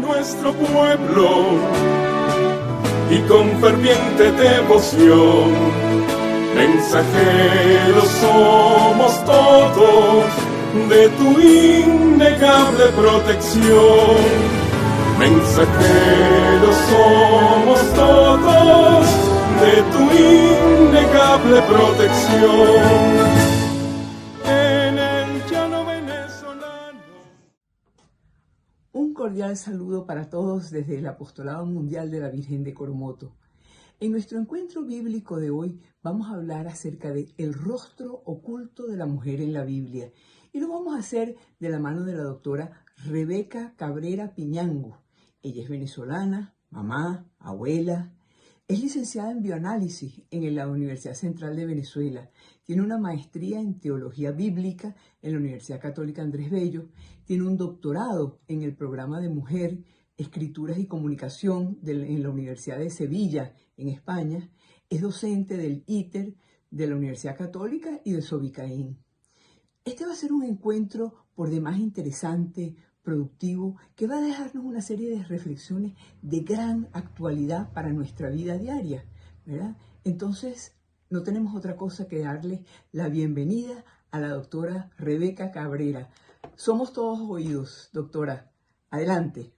nuestro pueblo y con ferviente devoción, mensajeros somos todos de tu innegable protección. Mensajeros somos todos de tu innegable protección. Un cordial saludo para todos desde el Apostolado Mundial de la Virgen de Coromoto. En nuestro encuentro bíblico de hoy vamos a hablar acerca de el rostro oculto de la mujer en la Biblia. Y lo vamos a hacer de la mano de la doctora Rebeca Cabrera Piñango. Ella es venezolana, mamá, abuela. Es licenciada en bioanálisis en la Universidad Central de Venezuela. Tiene una maestría en teología bíblica en la Universidad Católica Andrés Bello. Tiene un doctorado en el programa de Mujer, Escrituras y Comunicación en la Universidad de Sevilla, en España. Es docente del ITER, de la Universidad Católica y del Sobicaín. Este va a ser un encuentro por demás interesante, productivo, que va a dejarnos una serie de reflexiones de gran actualidad para nuestra vida diaria, ¿verdad? Entonces, no tenemos otra cosa que darle la bienvenida a la doctora Rebeca Cabrera. Somos todos oídos, doctora. Adelante.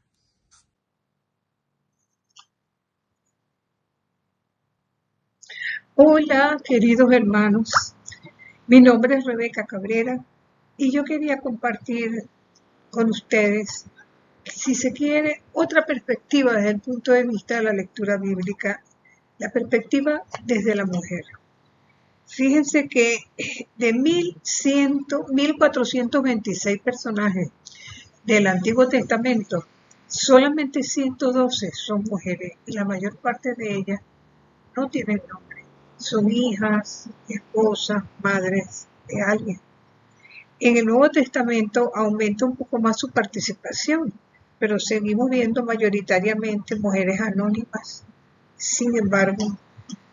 Hola, queridos hermanos. Mi nombre es Rebeca Cabrera y yo quería compartir con ustedes, si se quiere, otra perspectiva desde el punto de vista de la lectura bíblica, la perspectiva desde la mujer. Fíjense que de 1426 personajes del Antiguo Testamento, solamente 112 son mujeres y la mayor parte de ellas no tienen nombre. Son hijas, esposas, madres de alguien. En el Nuevo Testamento aumenta un poco más su participación, pero seguimos viendo mayoritariamente mujeres anónimas. Sin embargo,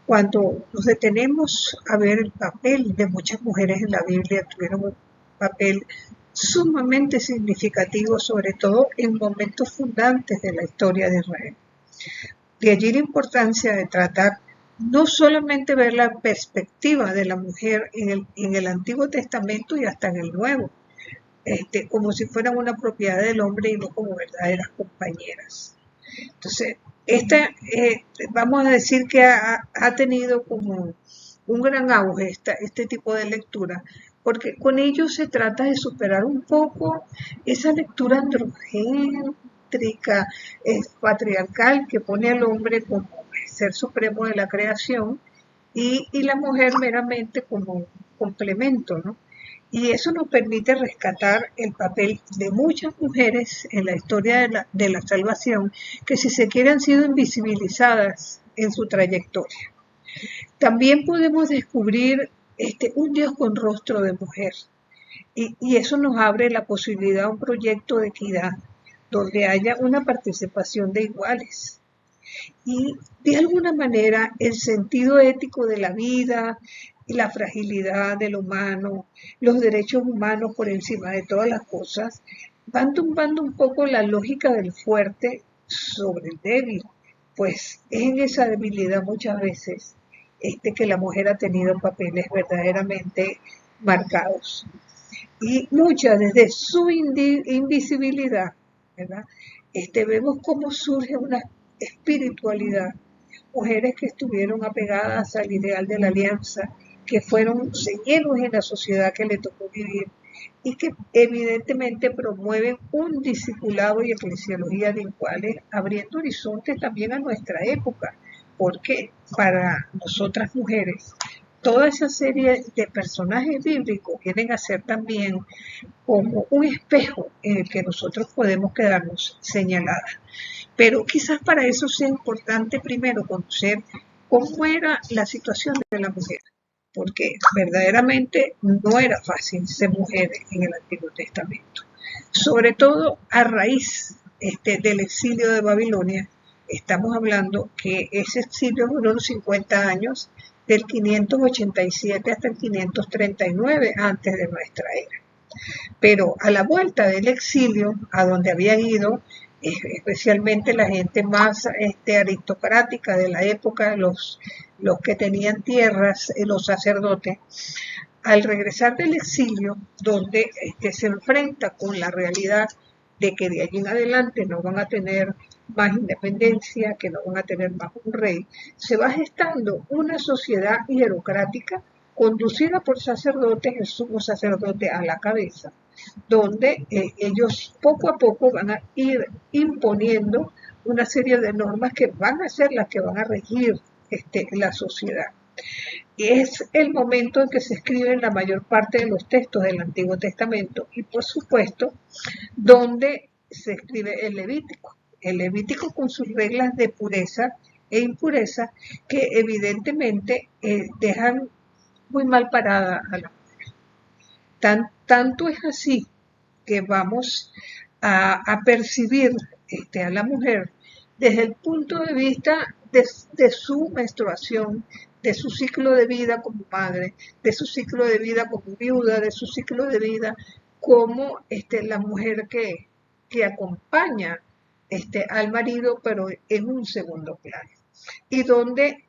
cuando nos detenemos a ver el papel de muchas mujeres en la Biblia, tuvieron un papel sumamente significativo, sobre todo en momentos fundantes de la historia de Israel. De allí la importancia de tratar no solamente ver la perspectiva de la mujer en el Antiguo Testamento y hasta en el Nuevo, como si fueran una propiedad del hombre y no como verdaderas compañeras. Entonces, vamos a decir que ha tenido como un gran auge este tipo de lectura, porque con ello se trata de superar un poco esa lectura androgéntrica, patriarcal, que pone al hombre como ser supremo de la creación y la mujer meramente como un complemento, ¿no? Y eso nos permite rescatar el papel de muchas mujeres en la historia de la salvación, que si se quiere han sido invisibilizadas en su trayectoria. También podemos descubrir un Dios con rostro de mujer, y eso nos abre la posibilidad a un proyecto de equidad, donde haya una participación de iguales. Y de alguna manera el sentido ético de la vida, la fragilidad del humano, los derechos humanos por encima de todas las cosas, van tumbando un poco la lógica del fuerte sobre el débil, pues es en esa debilidad muchas veces que la mujer ha tenido papeles verdaderamente marcados. Y muchas desde su invisibilidad, ¿verdad? Vemos cómo surge una espiritualidad, mujeres que estuvieron apegadas al ideal de la alianza, que fueron señeros en la sociedad que le tocó vivir y que evidentemente promueven un discipulado y eclesiología de iguales, abriendo horizontes también a nuestra época, porque para nosotras mujeres toda esa serie de personajes bíblicos vienen a ser también como un espejo en el que nosotros podemos quedarnos señaladas. Pero quizás para eso sea importante primero conocer cómo era la situación de la mujer, porque verdaderamente no era fácil ser mujer en el Antiguo Testamento. Sobre todo a raíz del exilio de Babilonia, estamos hablando que ese exilio duró 50 años, del 587 hasta el 539 antes de nuestra era. Pero a la vuelta del exilio, a donde habían ido, especialmente la gente más aristocrática de la época, los que tenían tierras, los sacerdotes, al regresar del exilio, donde se enfrenta con la realidad de que de allí en adelante no van a tener más independencia, que no van a tener más un rey, se va gestando una sociedad hierocrática conducida por sacerdotes, el sumo sacerdote a la cabeza, donde ellos poco a poco van a ir imponiendo una serie de normas que van a ser las que van a regir la sociedad. Y es el momento en que se escriben la mayor parte de los textos del Antiguo Testamento y, por supuesto, donde se escribe el Levítico con sus reglas de pureza e impureza que evidentemente dejan muy mal parada a la mujer. Tanto es así que vamos a percibir a la mujer desde el punto de vista de su menstruación, de su ciclo de vida como madre, de su ciclo de vida como viuda, de su ciclo de vida como la mujer que acompaña al marido, pero en un segundo plano. Y donde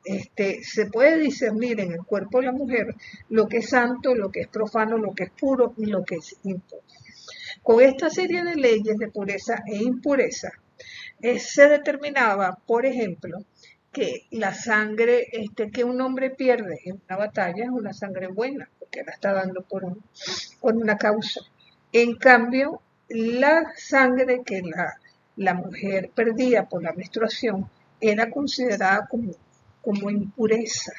se puede discernir en el cuerpo de la mujer lo que es santo, lo que es profano, lo que es puro y lo que es impuro. Con esta serie de leyes de pureza e impureza, se determinaba, por ejemplo, que la sangre que un hombre pierde en una batalla es una sangre buena, porque la está dando por una causa. En cambio, la sangre que la mujer perdía por la menstruación era considerada como impureza.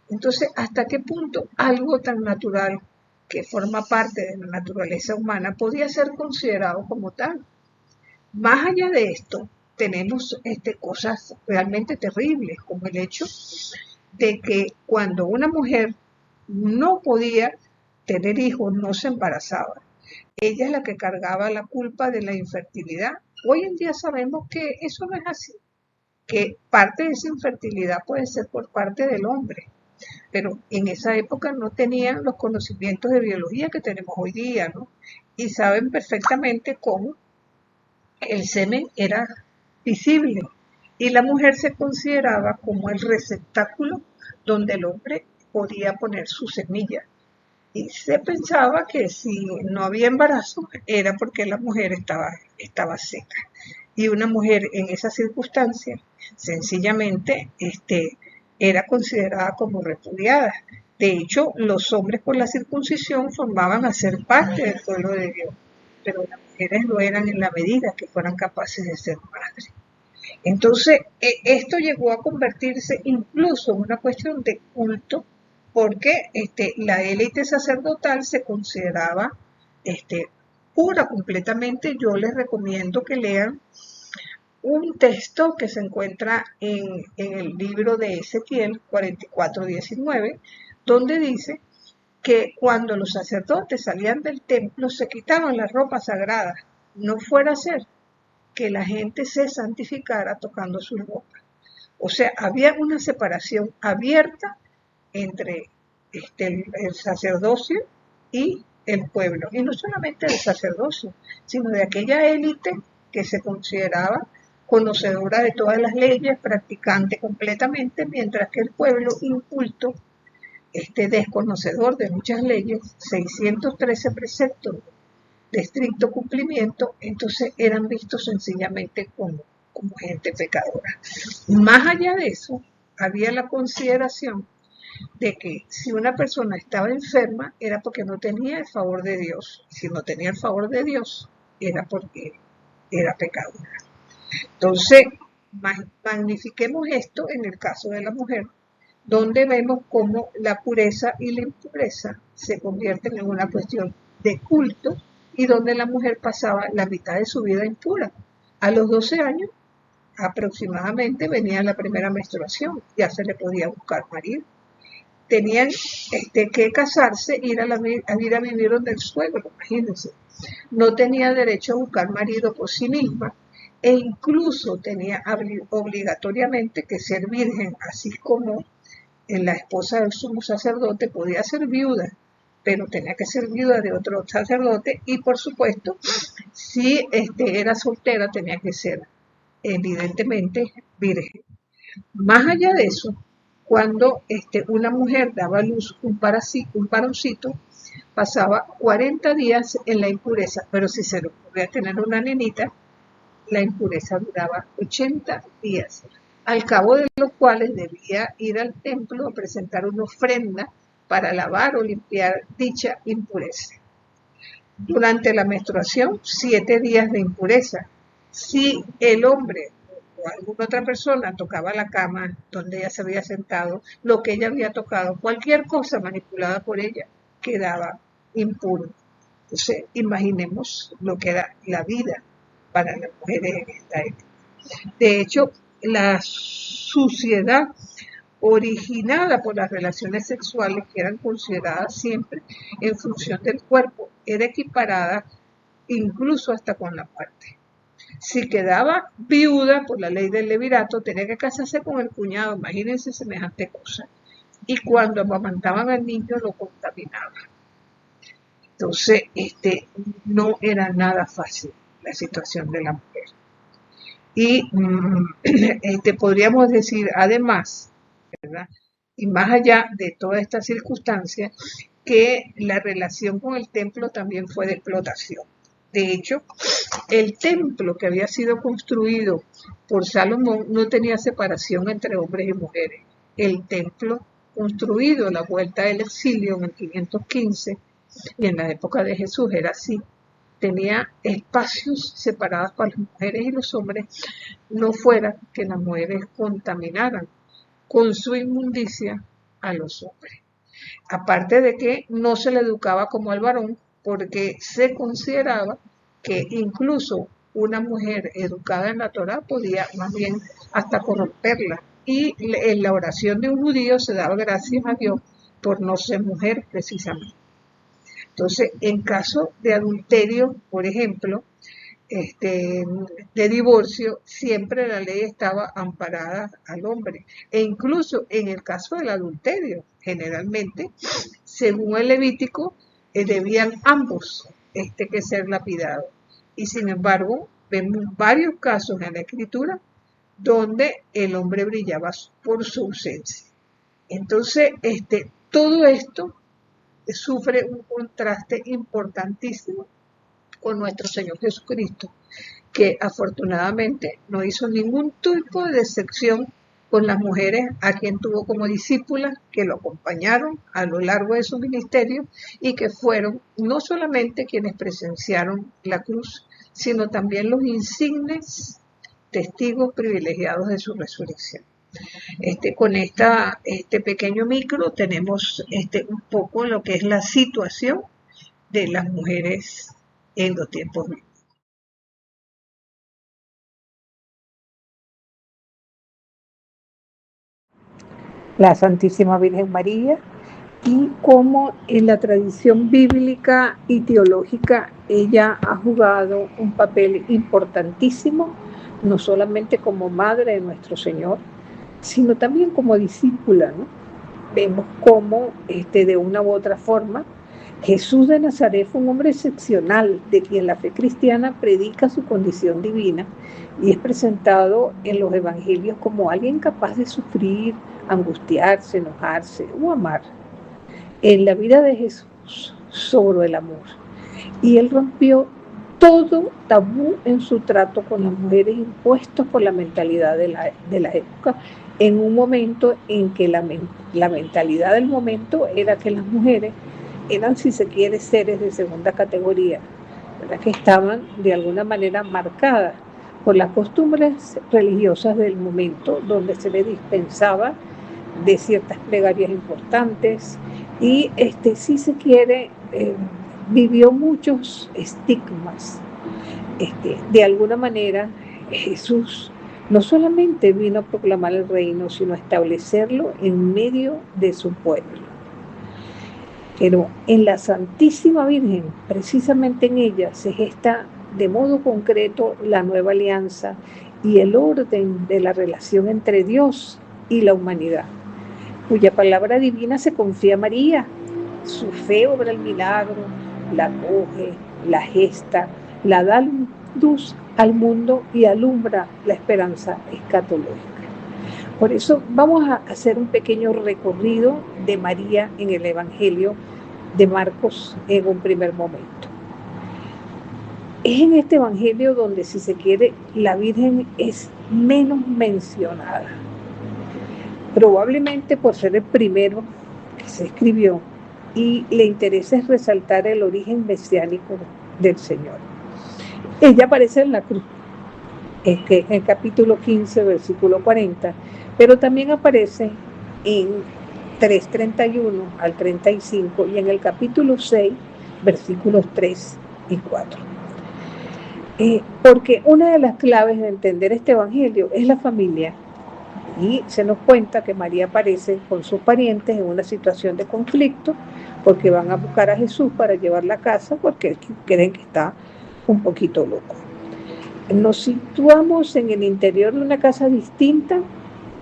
Entonces, ¿hasta qué punto algo tan natural que forma parte de la naturaleza humana podía ser considerado como tal? Más allá de esto, tenemos cosas realmente terribles, como el hecho de que cuando una mujer no podía tener hijos, no se embarazaba. Ella es la que cargaba la culpa de la infertilidad. Hoy en día sabemos que eso no es así, que parte de esa infertilidad puede ser por parte del hombre, pero en esa época no tenían los conocimientos de biología que tenemos hoy día, ¿no? Y saben perfectamente cómo el semen era visible y la mujer se consideraba como el receptáculo donde el hombre podía poner su semilla. Y se pensaba que si no había embarazo era porque la mujer estaba seca. Y una mujer en esa circunstancia sencillamente era considerada como repudiada. De hecho, los hombres por la circuncisión formaban a ser parte del pueblo de Dios, pero las mujeres lo eran en la medida que fueran capaces de ser madres. Entonces, esto llegó a convertirse incluso en una cuestión de culto, porque la élite sacerdotal se consideraba pura completamente. Yo les recomiendo que lean un texto que se encuentra en el libro de Ezequiel 44:19, donde dice que cuando los sacerdotes salían del templo se quitaban las ropas sagradas, no fuera a ser que la gente se santificara tocando sus ropas. O sea, había una separación abierta entre el sacerdocio y el pueblo. Y no solamente del sacerdocio, sino de aquella élite que se consideraba conocedora de todas las leyes, practicante completamente, mientras que el pueblo inculto, desconocedor de muchas leyes, 613 preceptos de estricto cumplimiento, entonces eran vistos sencillamente como gente pecadora. Más allá de eso, había la consideración de que si una persona estaba enferma era porque no tenía el favor de Dios. Si no tenía el favor de Dios, era porque era pecadora. Entonces, magnifiquemos esto en el caso de la mujer, donde vemos cómo la pureza y la impureza se convierten en una cuestión de culto y donde la mujer pasaba la mitad de su vida impura. A los 12 años aproximadamente venía la primera menstruación, ya se le podía buscar marido. Tenían que casarse, ir a vivir donde el suegro, imagínense. No tenía derecho a buscar marido por sí misma e incluso tenía obligatoriamente que ser virgen, así como la esposa del sumo sacerdote podía ser viuda, pero tenía que ser viuda de otro sacerdote y por supuesto, si era soltera tenía que ser evidentemente virgen. Más allá de eso, cuando una mujer daba a luz un varoncito, pasaba 40 días en la impureza, pero si se le ocurría tener una nenita, la impureza duraba 80 días, al cabo de los cuales debía ir al templo a presentar una ofrenda para lavar o limpiar dicha impureza. Durante la menstruación, 7 días de impureza. Si el hombre o alguna otra persona tocaba la cama donde ella se había sentado, lo que ella había tocado, cualquier cosa manipulada por ella, quedaba impuro. Entonces, imaginemos lo que era la vida para las mujeres en esta época. De hecho, la suciedad originada por las relaciones sexuales, que eran consideradas siempre en función del cuerpo, era equiparada incluso hasta con la muerte. Si quedaba viuda por la ley del levirato, tenía que casarse con el cuñado, imagínense semejante cosa. Y cuando amamantaban al niño lo contaminaban. Entonces, no era nada fácil la situación de la mujer. Y podríamos decir, además, ¿verdad? Y más allá de todas estas circunstancias, que la relación con el templo también fue de explotación. De hecho, el templo que había sido construido por Salomón no tenía separación entre hombres y mujeres. El templo construido a la vuelta del exilio en el 515 y en la época de Jesús era así. Tenía espacios separados para las mujeres y los hombres, no fuera que las mujeres contaminaran con su inmundicia a los hombres. Aparte de que no se le educaba como al varón, porque se consideraba que incluso una mujer educada en la Torá podía más bien hasta corromperla. Y en la oración de un judío se daba gracias a Dios por no ser mujer precisamente. Entonces, en caso de adulterio, por ejemplo, de divorcio, siempre la ley estaba amparada al hombre. E incluso en el caso del adulterio, generalmente, según el Levítico, debían ambos que ser lapidados. Y sin embargo, vemos varios casos en la Escritura donde el hombre brillaba por su ausencia. Entonces, todo esto sufre un contraste importantísimo con nuestro Señor Jesucristo, que afortunadamente no hizo ningún tipo de decepción con las mujeres a quien tuvo como discípulas, que lo acompañaron a lo largo de su ministerio y que fueron no solamente quienes presenciaron la cruz, sino también los insignes testigos privilegiados de su resurrección. Con este pequeño micro tenemos un poco lo que es la situación de las mujeres en los tiempos bíblicos. La Santísima Virgen María, y cómo en la tradición bíblica y teológica ella ha jugado un papel importantísimo, no solamente como madre de nuestro Señor, sino también como discípula, ¿no? Vemos cómo de una u otra forma Jesús de Nazaret fue un hombre excepcional, de quien la fe cristiana predica su condición divina y es presentado en los evangelios como alguien capaz de sufrir, angustiarse, enojarse o amar. En la vida de Jesús sobró el amor y él rompió todo tabú en su trato con las mujeres impuestos por la mentalidad de la época, en un momento en que la mentalidad del momento era que las mujeres eran, si se quiere, seres de segunda categoría, ¿verdad? Que estaban de alguna manera marcadas por las costumbres religiosas del momento, donde se les dispensaba de ciertas plegarias importantes y, si se quiere, vivió muchos estigmas. De alguna manera, Jesús no solamente vino a proclamar el reino, sino a establecerlo en medio de su pueblo. Pero en la Santísima Virgen, precisamente en ella, se gesta de modo concreto la nueva alianza y el orden de la relación entre Dios y la humanidad, cuya palabra divina se confía a María su fe obra el milagro, la coge, la gesta, la da luz al mundo y alumbra la esperanza escatológica. Por eso vamos a hacer un pequeño recorrido de María en el Evangelio de Marcos en un primer momento. Es en este Evangelio donde, si se quiere, la Virgen es menos mencionada. Probablemente por ser el primero que se escribió y le interesa es resaltar el origen mesiánico del Señor. Ella aparece en la cruz, en el capítulo 15, versículo 40, pero también aparece en 3:31 al 35 y en el capítulo 6, versículos 3 y 4. Porque una de las claves de entender este evangelio es la familia, y se nos cuenta que María aparece con sus parientes en una situación de conflicto porque van a buscar a Jesús para llevarla a casa porque creen que está un poquito loco. Nos situamos en el interior de una casa distinta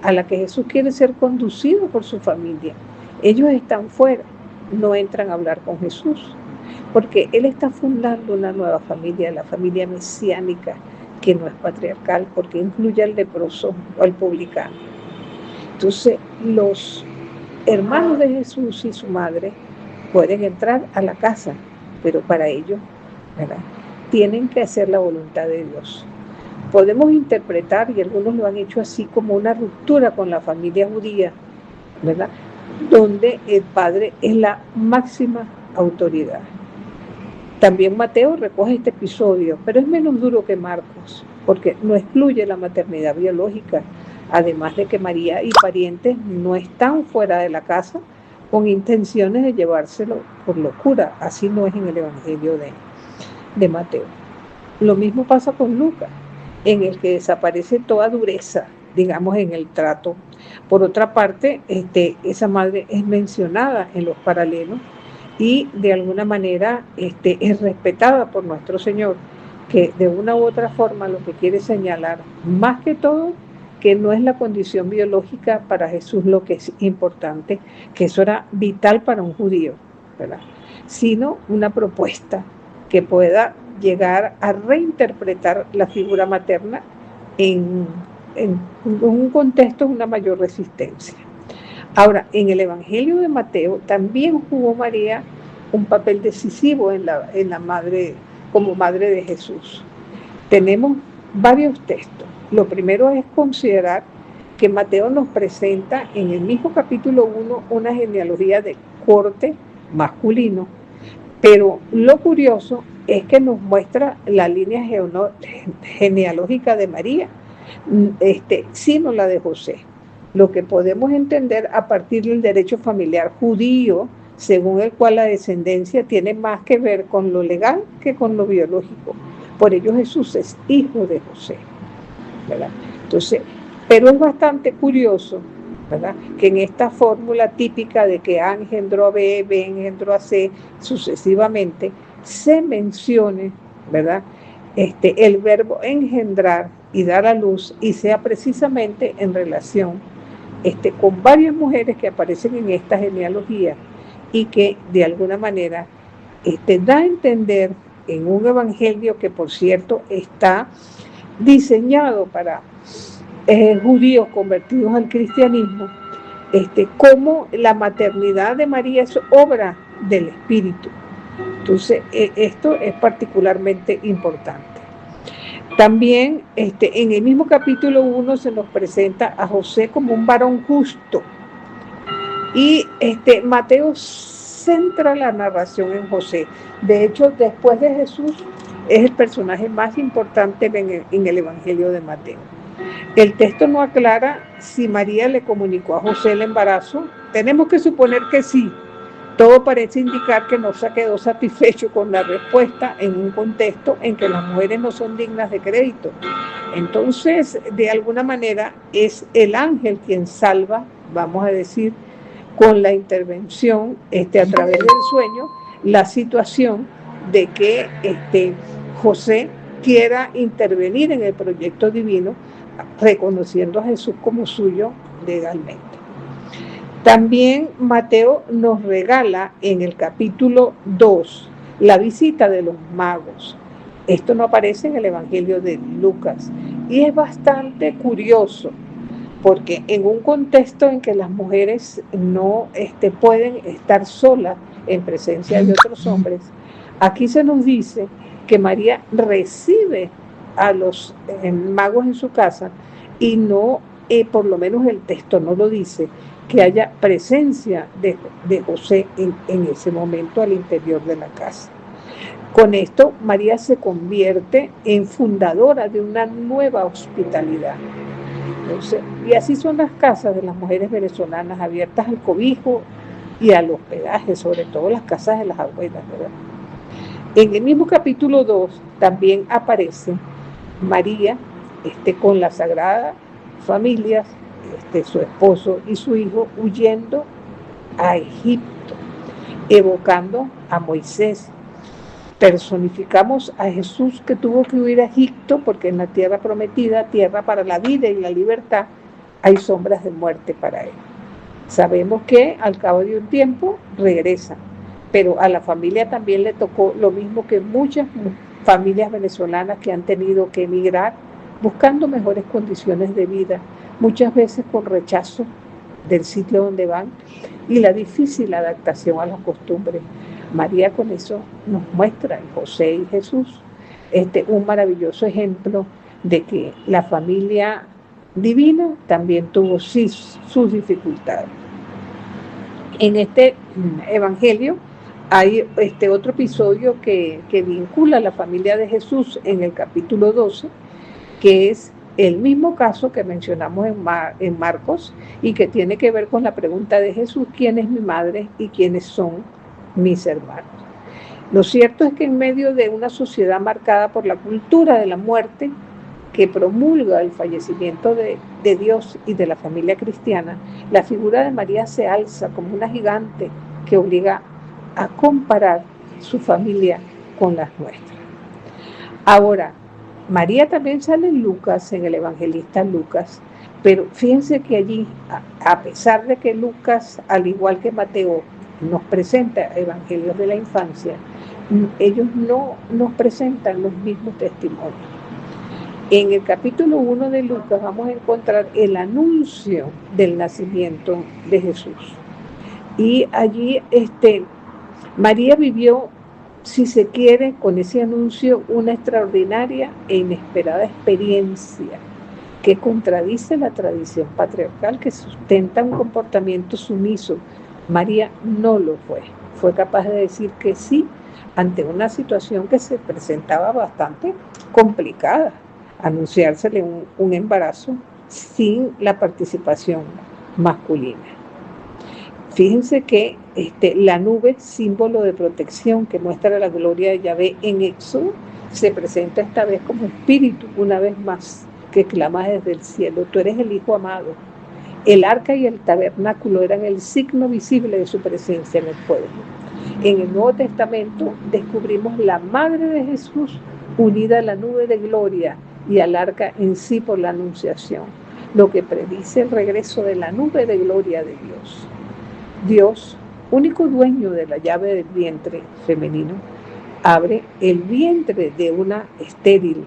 a la que Jesús quiere ser conducido por su familia. Ellos están fuera, no entran a hablar con Jesús, porque Él está fundando una nueva familia, la familia mesiánica, que no es patriarcal, porque incluye al leproso o al publicano. Entonces, los hermanos de Jesús y su madre pueden entrar a la casa, pero para ello, ¿verdad?, tienen que hacer la voluntad de Dios. Podemos interpretar, y algunos lo han hecho así, como una ruptura con la familia judía, ¿verdad?, donde el padre es la máxima autoridad. También Mateo recoge este episodio, pero es menos duro que Marcos, porque no excluye la maternidad biológica, además de que María y parientes no están fuera de la casa con intenciones de llevárselo por locura. Así no es en el Evangelio de Mateo. Lo mismo pasa con Lucas, en el que desaparece toda dureza, digamos, en el trato. Por otra parte, esa madre es mencionada en los paralelos y de alguna manera es respetada por nuestro Señor, que de una u otra forma lo que quiere señalar, más que todo, que no es la condición biológica para Jesús lo que es importante, que eso era vital para un judío, ¿verdad?, sino una propuesta que pueda llegar a reinterpretar la figura materna en un contexto de una mayor resistencia. Ahora, en el Evangelio de Mateo también jugó María un papel decisivo en la madre, como madre de Jesús. Tenemos varios textos. Lo primero es considerar que Mateo nos presenta en el mismo capítulo 1 una genealogía de corte masculino, pero lo curioso es que nos muestra la línea genealógica de María, sino la de José. Lo que podemos entender a partir del derecho familiar judío, según el cual la descendencia tiene más que ver con lo legal que con lo biológico. Por ello Jesús es hijo de José, ¿verdad? Entonces, pero es bastante curioso, ¿verdad?, que en esta fórmula típica de que A engendró a B, B engendró a C, sucesivamente, se mencione, ¿verdad?, el verbo engendrar y dar a luz, y sea precisamente en relación con varias mujeres que aparecen en esta genealogía y que de alguna manera da a entender en un evangelio que, por cierto, está diseñado para judíos convertidos al cristianismo, cómo la maternidad de María es obra del Espíritu. Entonces, esto es particularmente importante. También en el mismo capítulo 1 se nos presenta a José como un varón justo. Y Mateo centra la narración en José. De hecho, después de Jesús, es el personaje más importante en el Evangelio de Mateo. El texto no aclara si María le comunicó a José el embarazo. Tenemos que suponer que sí. Todo parece indicar que no se quedó satisfecho con la respuesta en un contexto en que las mujeres no son dignas de crédito. Entonces, de alguna manera, es el ángel quien salva, vamos a decir, con la intervención a través del sueño, la situación de que José quiera intervenir en el proyecto divino, reconociendo a Jesús como suyo legalmente. También Mateo nos regala en el capítulo 2 la visita de los magos. Esto no aparece en el Evangelio de Lucas y es bastante curioso porque en un contexto en que las mujeres no pueden estar solas en presencia de otros hombres, aquí se nos dice que María recibe a los magos en su casa y no, por lo menos el texto no lo dice, que haya presencia de José en ese momento al interior de la casa. Con esto, María se convierte en fundadora de una nueva hospitalidad. Entonces, y así son las casas de las mujeres venezolanas, abiertas al cobijo y al hospedaje, sobre todo las casas de las abuelas, ¿verdad? En el mismo capítulo 2 también aparece María con la Sagrada Familia, su esposo y su hijo, huyendo a Egipto, evocando a Moisés. Personificamos a Jesús que tuvo que huir a Egipto porque en la tierra prometida, tierra para la vida y la libertad, hay sombras de muerte para él. Sabemos que al cabo de un tiempo regresa, pero a la familia también le tocó lo mismo que muchas familias venezolanas que han tenido que emigrar buscando mejores condiciones de vida, muchas veces con rechazo del sitio donde van y la difícil adaptación a las costumbres. María con eso nos muestra, José y Jesús, un maravilloso ejemplo de que la familia divina también tuvo sí sus dificultades. En este evangelio hay otro episodio que vincula a la familia de Jesús en el capítulo 12, que es el mismo caso que mencionamos en Marcos y que tiene que ver con la pregunta de Jesús: ¿quién es mi madre y quiénes son mis hermanos? Lo cierto es que en medio de una sociedad marcada por la cultura de la muerte que promulga el fallecimiento de Dios y de la familia cristiana, la figura de María se alza como una gigante que obliga a comparar su familia con las nuestras. Ahora, María también sale en Lucas, en el evangelista Lucas, pero fíjense que allí, a pesar de que Lucas, al igual que Mateo, nos presenta evangelios de la infancia, ellos no nos presentan los mismos testimonios. En el capítulo 1 de Lucas vamos a encontrar el anuncio del nacimiento de Jesús. Y allí María vivió, si se quiere, con ese anuncio una extraordinaria e inesperada experiencia que contradice la tradición patriarcal que sustenta un comportamiento sumiso. María no lo fue capaz de decir que sí ante una situación que se presentaba bastante complicada, anunciársele un embarazo sin la participación masculina. Fíjense que la nube, símbolo de protección que muestra la gloria de Yahvé en Éxodo, se presenta esta vez como espíritu, una vez más, que clama desde el cielo: tú eres el Hijo amado. El arca y el tabernáculo eran el signo visible de su presencia en el pueblo. En el Nuevo Testamento descubrimos la madre de Jesús unida a la nube de gloria y al arca en sí por la anunciación, lo que predice el regreso de la nube de gloria de Dios. Dios, único dueño de la llave del vientre femenino, abre el vientre de una estéril,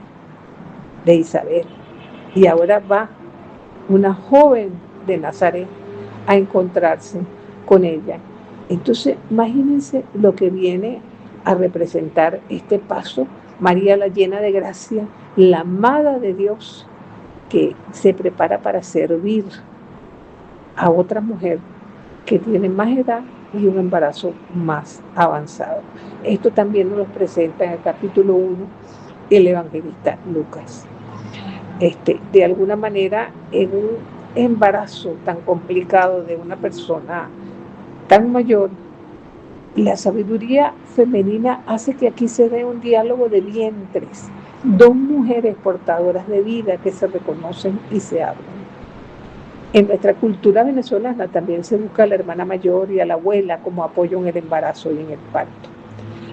de Isabel, y ahora va una joven de Nazaret a encontrarse con ella. Entonces, imagínense lo que viene a representar este paso. María, la llena de gracia, la amada de Dios, que se prepara para servir a otra mujer que tiene más edad y un embarazo más avanzado. Esto también nos lo presenta en el capítulo 1 el evangelista Lucas. De alguna manera, en un embarazo tan complicado de una persona tan mayor, la sabiduría femenina hace que aquí se dé un diálogo de vientres, dos mujeres portadoras de vida que se reconocen y se hablan. En nuestra cultura venezolana también se busca a la hermana mayor y a la abuela como apoyo en el embarazo y en el parto.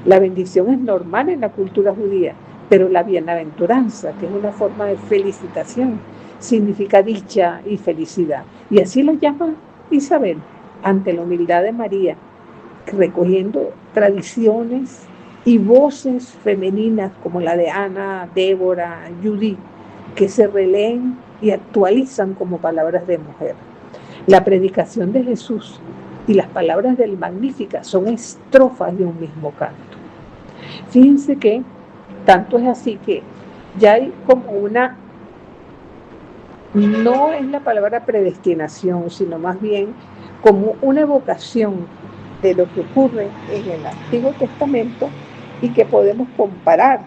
La bendición es normal en la cultura judía, pero la bienaventuranza, que es una forma de felicitación, significa dicha y felicidad. Y así lo llama Isabel. ante la humildad de María, recogiendo tradiciones y voces femeninas como la de Ana, Débora, Judith, que se releen y actualizan como palabras de mujer. La predicación de Jesús y las palabras del Magníficat son estrofas de un mismo canto. Fíjense que tanto es así que ya hay como una, no es la palabra predestinación, sino más bien como una evocación de lo que ocurre en el Antiguo Testamento y que podemos comparar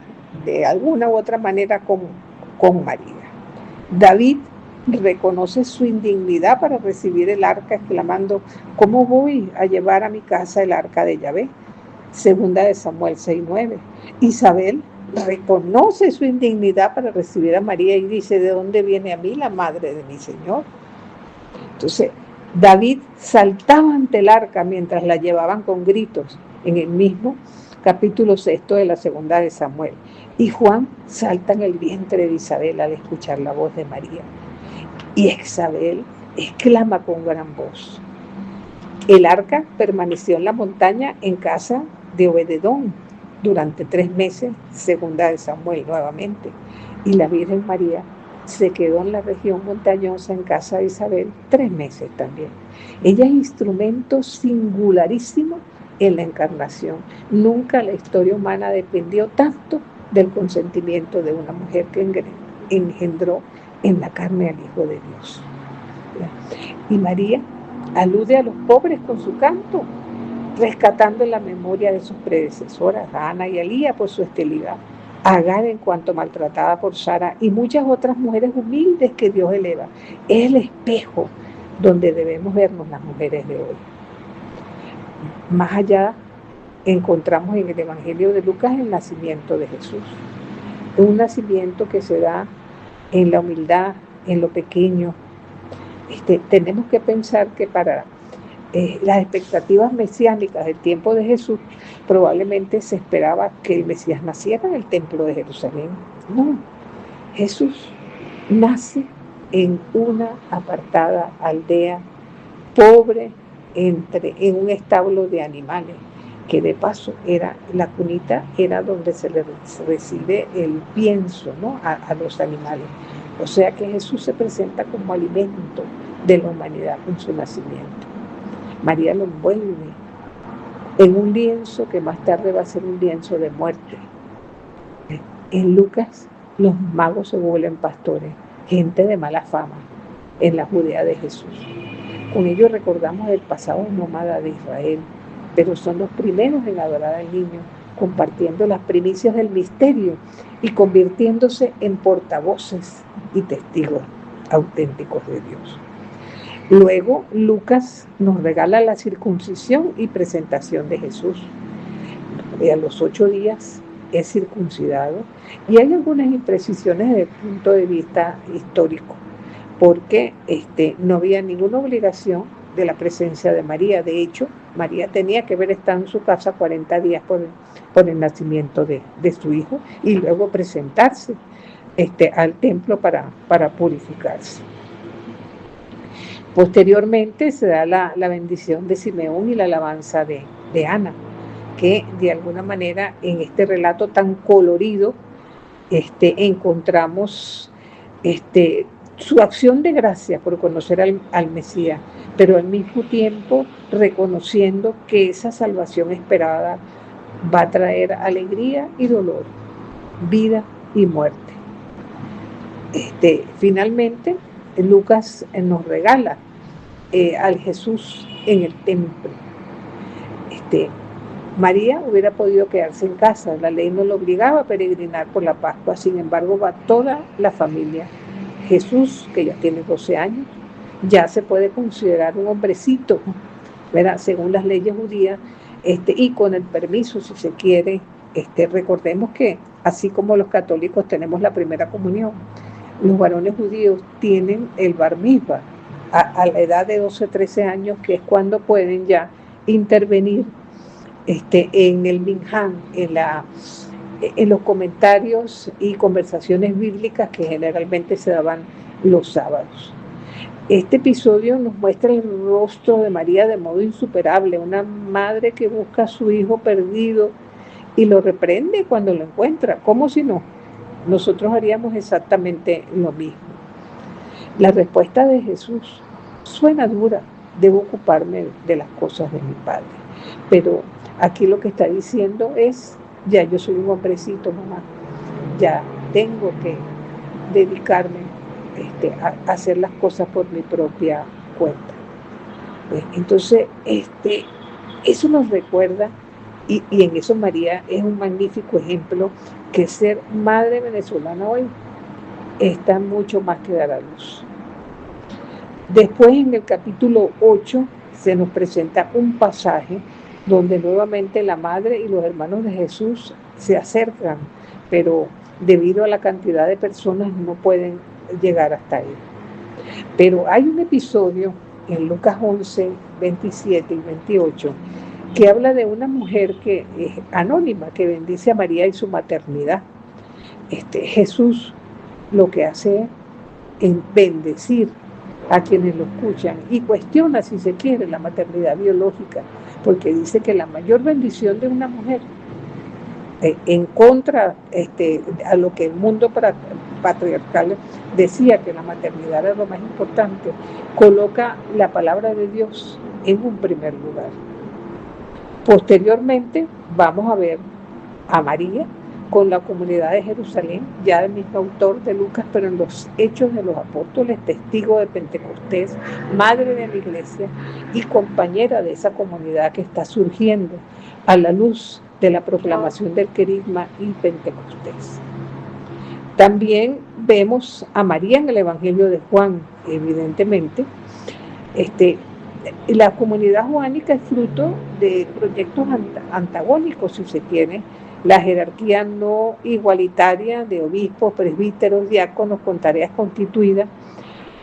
de alguna u otra manera con María. David reconoce su indignidad para recibir el arca, exclamando: ¿cómo voy a llevar a mi casa el arca de Yahvé? Segunda de Samuel 6:9. Isabel reconoce su indignidad para recibir a María y dice: ¿de dónde viene a mí la madre de mi Señor? Entonces, David saltaba ante el arca mientras la llevaban con gritos, en el mismo capítulo 6 de la segunda de Samuel. Y Juan salta en el vientre de Isabel al escuchar la voz de María. Y Isabel exclama con gran voz. El arca permaneció en la montaña en casa de Obededón durante 3 meses, segunda de Samuel nuevamente. Y la Virgen María se quedó en la región montañosa en casa de Isabel 3 meses también. Ella es instrumento singularísimo en la encarnación. Nunca la historia humana dependió tanto del consentimiento de una mujer que engendró en la carne al Hijo de Dios. Y María alude a los pobres con su canto, rescatando la memoria de sus predecesoras, a Ana y a Elías por su esterilidad, a Agar en cuanto maltratada por Sara y muchas otras mujeres humildes que Dios eleva. Es el espejo donde debemos vernos las mujeres de hoy. Más allá, encontramos en el Evangelio de Lucas el nacimiento de Jesús. Un nacimiento que se da en la humildad, en lo pequeño. Tenemos que pensar que para las expectativas mesiánicas del tiempo de Jesús, probablemente se esperaba que el Mesías naciera en el templo de Jerusalén. No, Jesús nace en una apartada aldea, pobre, en un establo de animales, que de paso era la cunita, era donde se le recibe el pienso, ¿no?, a los animales. O sea que Jesús se presenta como alimento de la humanidad con su nacimiento. María lo envuelve en un lienzo que más tarde va a ser un lienzo de muerte. En Lucas, los magos se vuelven pastores, gente de mala fama en la Judea de Jesús. Con ello recordamos el pasado nómada de Israel, pero son los primeros en adorar al niño, compartiendo las primicias del misterio y convirtiéndose en portavoces y testigos auténticos de Dios. Luego, Lucas nos regala la circuncisión y presentación de Jesús. A los 8 días es circuncidado, y hay algunas imprecisiones desde el punto de vista histórico, porque no había ninguna obligación de la presencia de María. De hecho, María tenía que haber estado en su casa 40 días por el nacimiento de su hijo y luego presentarse al templo para purificarse. Posteriormente se da la bendición de Simeón y la alabanza de Ana, que de alguna manera en este relato tan colorido encontramos su acción de gracia por conocer al Mesías, pero al mismo tiempo reconociendo que esa salvación esperada va a traer alegría y dolor, vida y muerte. Finalmente, Lucas nos regala al Jesús en el templo. María hubiera podido quedarse en casa, la ley no lo obligaba a peregrinar por la Pascua, sin embargo va toda la familia. Jesús, que ya tiene 12 años, ya se puede considerar un hombrecito, ¿verdad?, según las leyes judías, y con el permiso, si se quiere. Recordemos que así como los católicos tenemos la primera comunión, los varones judíos tienen el bar mitzvah a la edad de 12-13 años, que es cuando pueden ya intervenir en el minján, en los comentarios y conversaciones bíblicas que generalmente se daban los sábados. Este episodio nos muestra el rostro de María de modo insuperable, una madre que busca a su hijo perdido y lo reprende cuando lo encuentra. ¿Cómo si no? Nosotros haríamos exactamente lo mismo. La respuesta de Jesús suena dura: debo ocuparme de las cosas de mi Padre. Pero aquí lo que está diciendo es: ya yo soy un hombrecito, mamá, ya tengo que dedicarme a hacer las cosas por mi propia cuenta. Entonces, eso nos recuerda, y en eso María es un magnífico ejemplo, que ser madre venezolana hoy está mucho más que dar a luz. Después, en el capítulo 8, se nos presenta un pasaje donde nuevamente la madre y los hermanos de Jesús se acercan, pero debido a la cantidad de personas no pueden llegar hasta él. Pero hay un episodio en Lucas 11, 27 y 28 que habla de una mujer que es anónima, que bendice a María y su maternidad. Jesús lo que hace es bendecir a quienes lo escuchan y cuestiona, si se quiere, la maternidad biológica, porque dice que la mayor bendición de una mujer, en contra a lo que el mundo patriarcal decía que la maternidad era lo más importante, coloca la palabra de Dios en un primer lugar. Posteriormente vamos a ver a María con la comunidad de Jerusalén, ya del mismo autor de Lucas, pero en los Hechos de los Apóstoles, testigo de Pentecostés, madre de la iglesia y compañera de esa comunidad que está surgiendo a la luz de la proclamación del querigma y Pentecostés. También vemos a María en el Evangelio de Juan, evidentemente. La comunidad juánica es fruto de proyectos antagónicos, si se quiere. La jerarquía no igualitaria de obispos, presbíteros, diáconos con tareas constituidas.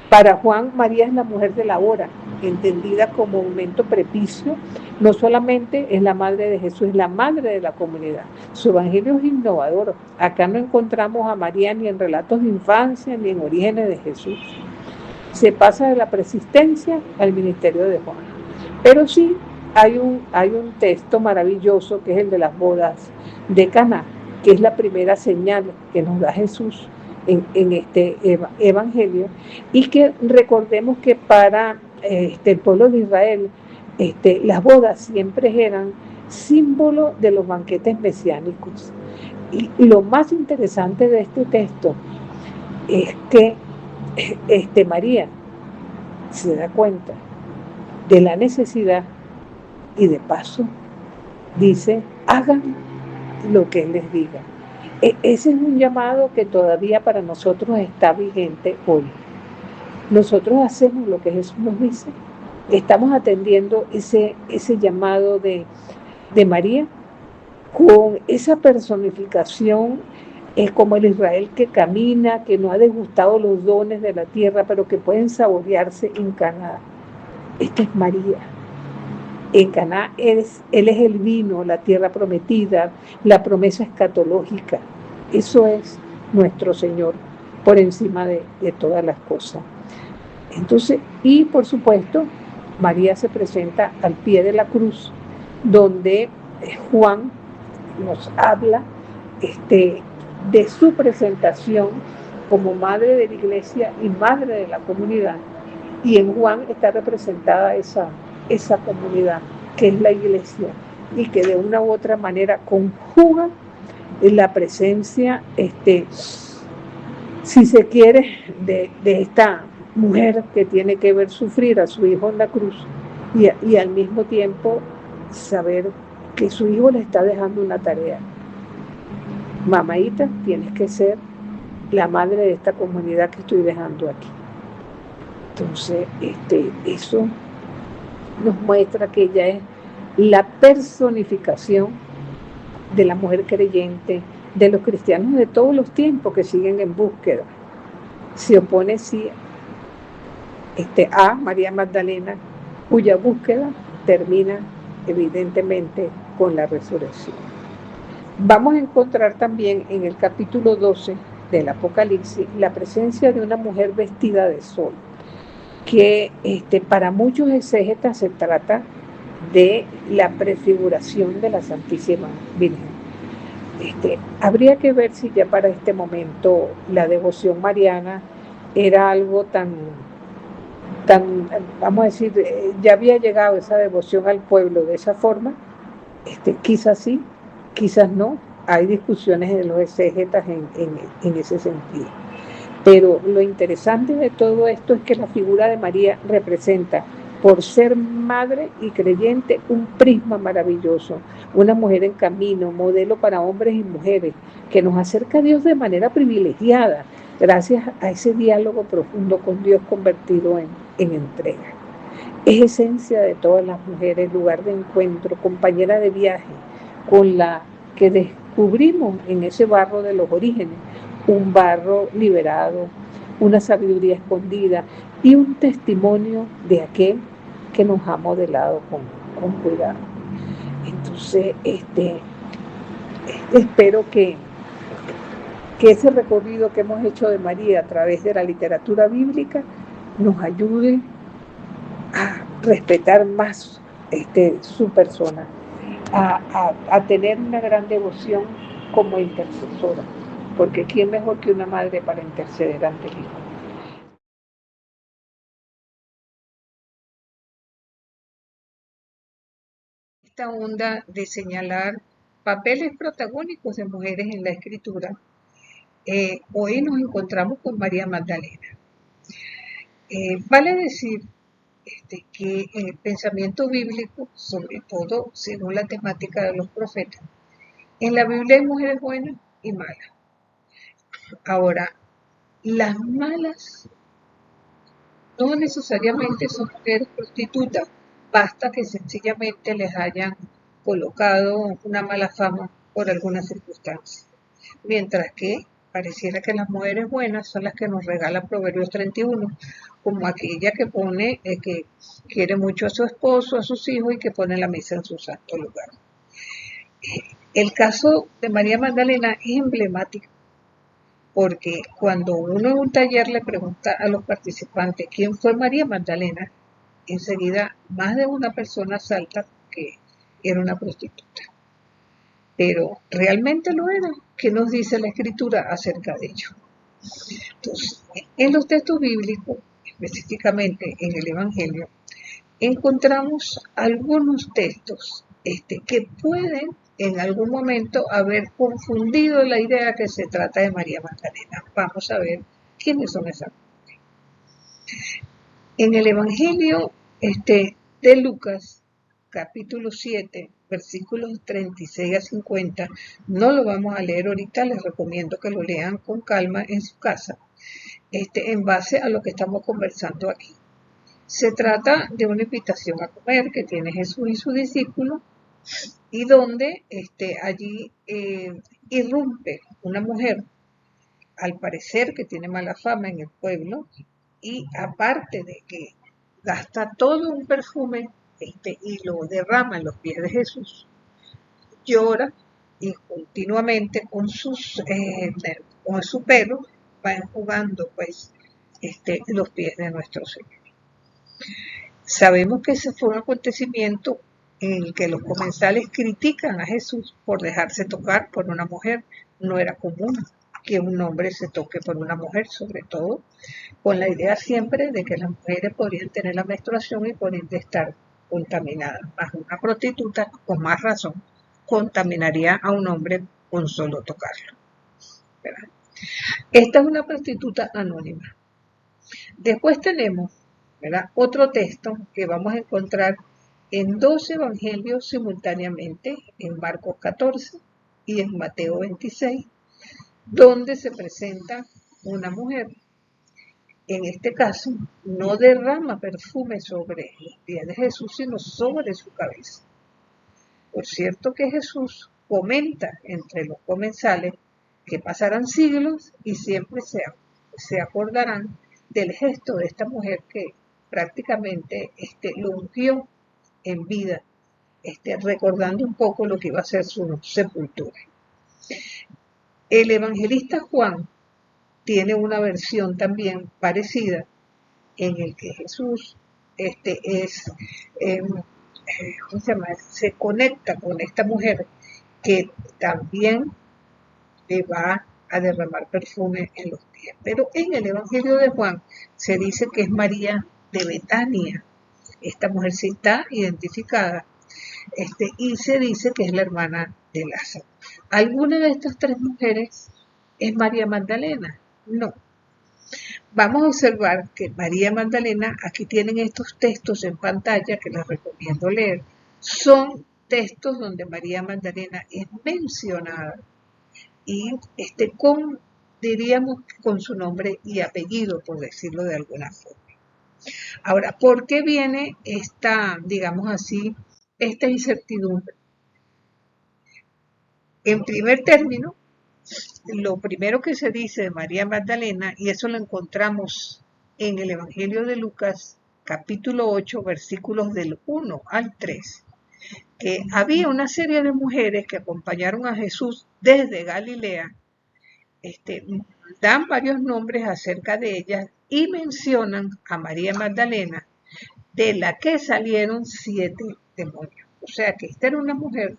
Para Juan, María es la mujer de la hora, entendida como momento prepicio. No solamente es la madre de Jesús, es la madre de la comunidad. Su evangelio es innovador. Acá no encontramos a María ni en relatos de infancia, ni en orígenes de Jesús. Se pasa de la persistencia al ministerio de Juan. Pero sí hay un texto maravilloso que es el de las bodas de Caná, que es la primera señal que nos da Jesús en este evangelio, y que recordemos que para el pueblo de Israel las bodas siempre eran símbolo de los banquetes mesiánicos. Y lo más interesante de este texto es que María se da cuenta de la necesidad y de paso dice: hagan lo que Él les diga. Ese es un llamado que todavía para nosotros está vigente hoy. Nosotros hacemos lo que Jesús nos dice. Estamos atendiendo ese llamado de María con esa personificación. Es como el Israel que camina, que no ha degustado los dones de la tierra, pero que pueden saborearse en Caná. Esta es María. En Caná Él es el vino, la tierra prometida, la promesa escatológica. Eso es nuestro Señor por encima de todas las cosas. Entonces, y por supuesto, María se presenta al pie de la cruz, donde Juan nos habla de su presentación como madre de la iglesia y madre de la comunidad. Y en Juan está representada esa comunidad que es la iglesia y que de una u otra manera conjuga la presencia, si se quiere, de esta mujer que tiene que ver sufrir a su hijo en la cruz y al mismo tiempo saber que su hijo le está dejando una tarea. Mamaita, tienes que ser la madre de esta comunidad que estoy dejando aquí. Entonces, eso nos muestra que ella es la personificación de la mujer creyente, de los cristianos de todos los tiempos que siguen en búsqueda. Se opone sí a María Magdalena, cuya búsqueda termina evidentemente con la resurrección. Vamos a encontrar también en el capítulo 12 del Apocalipsis la presencia de una mujer vestida de sol. que para muchos exégetas se trata de la prefiguración de la Santísima Virgen. Habría que ver si ya para este momento la devoción mariana era algo tan, vamos a decir, ya había llegado esa devoción al pueblo de esa forma. Quizás sí, quizás no. Hay discusiones de los exégetas en ese sentido. Pero lo interesante de todo esto es que la figura de María representa, por ser madre y creyente, un prisma maravilloso, una mujer en camino, modelo para hombres y mujeres, que nos acerca a Dios de manera privilegiada, gracias a ese diálogo profundo con Dios convertido en entrega. Es esencia de todas las mujeres, lugar de encuentro, compañera de viaje, con la que descubrimos en ese barro de los orígenes, un barro liberado, una sabiduría escondida y un testimonio de aquel que nos ha modelado con cuidado. Entonces, espero que ese recorrido que hemos hecho de María a través de la literatura bíblica nos ayude a respetar más su persona, a tener una gran devoción como intercesora, porque ¿quién mejor que una madre para interceder ante el Hijo? Esta onda de señalar papeles protagónicos de mujeres en la escritura, hoy nos encontramos con María Magdalena. Vale decir que en el pensamiento bíblico, sobre todo según la temática de los profetas, en la Biblia hay mujeres buenas y malas. Ahora, las malas no necesariamente son mujeres prostitutas, basta que sencillamente les hayan colocado una mala fama por alguna circunstancia. Mientras que pareciera que las mujeres buenas son las que nos regala Proverbios 31, como aquella que pone, que quiere mucho a su esposo, a sus hijos y que pone la mesa en su santo lugar. El caso de María Magdalena es emblemático, porque cuando uno en un taller le pregunta a los participantes quién fue María Magdalena, enseguida más de una persona salta que era una prostituta. Pero realmente lo era. ¿Qué nos dice la Escritura acerca de ello? Entonces, en los textos bíblicos, específicamente en el Evangelio, encontramos algunos textos que pueden en algún momento haber confundido la idea que se trata de María Magdalena. Vamos a ver quiénes son esas mujeres. En el Evangelio de Lucas, capítulo 7, versículos 36 a 50, no lo vamos a leer ahorita, les recomiendo que lo lean con calma en su casa, en base a lo que estamos conversando aquí. Se trata de una invitación a comer que tiene Jesús y sus discípulos, y donde allí irrumpe una mujer, al parecer que tiene mala fama en el pueblo, y aparte de que gasta todo un perfume y lo derrama en los pies de Jesús, llora y continuamente con su pelo va enjugando pues los pies de nuestro Señor. Sabemos que ese fue un acontecimiento en el que los comensales critican a Jesús por dejarse tocar por una mujer. No era común que un hombre se toque por una mujer, sobre todo con la idea siempre de que las mujeres podrían tener la menstruación y por ende estar contaminadas. Más una prostituta, con más razón, contaminaría a un hombre con solo tocarlo, ¿verdad? Esta es una prostituta anónima. Después tenemos, ¿verdad?, otro texto que vamos a encontrar en 2 evangelios simultáneamente, en Marcos 14 y en Mateo 26, donde se presenta una mujer. En este caso, no derrama perfume sobre los pies de Jesús, sino sobre su cabeza. Por cierto que Jesús comenta entre los comensales que pasarán siglos y siempre se acordarán del gesto de esta mujer que prácticamente lo ungió en vida, recordando un poco lo que iba a ser su sepultura. El evangelista Juan tiene una versión también parecida, en el que Jesús ¿cómo se llama? Se conecta con esta mujer que también le va a derramar perfume en los pies. Pero en el Evangelio de Juan se dice que es María de Betania. Esta mujer sí está identificada y se dice que es la hermana de Lázaro. ¿Alguna de estas tres mujeres es María Magdalena? No. Vamos a observar que María Magdalena, aquí tienen estos textos en pantalla que les recomiendo leer, son textos donde María Magdalena es mencionada y diríamos con su nombre y apellido, por decirlo de alguna forma. Ahora, ¿por qué viene esta, digamos así, esta incertidumbre? En primer término, lo primero que se dice de María Magdalena, y eso lo encontramos en el Evangelio de Lucas, capítulo 8, versículos del 1 al 3, que había una serie de mujeres que acompañaron a Jesús desde Galilea, dan varios nombres acerca de ellas y mencionan a María Magdalena, de la que salieron 7 demonios. O sea que esta era una mujer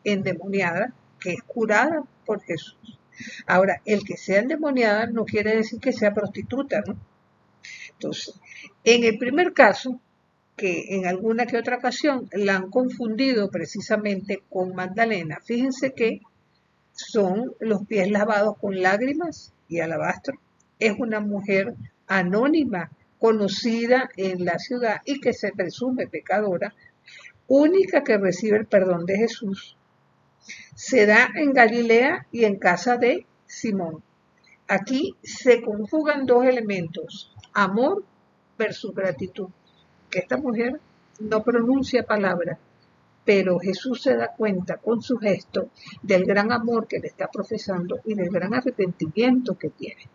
endemoniada que es curada por Jesús. Ahora, el que sea endemoniada no quiere decir que sea prostituta, ¿no? Entonces, en el primer caso, que en alguna que otra ocasión la han confundido precisamente con Magdalena, fíjense que son los pies lavados con lágrimas y alabastro. Es una mujer anónima, conocida en la ciudad y que se presume pecadora, única que recibe el perdón de Jesús. Se da en Galilea y en casa de Simón. Aquí se conjugan dos elementos, amor versus gratitud, que esta mujer no pronuncia palabra, pero Jesús se da cuenta con su gesto del gran amor que le está profesando y del gran arrepentimiento que tiene.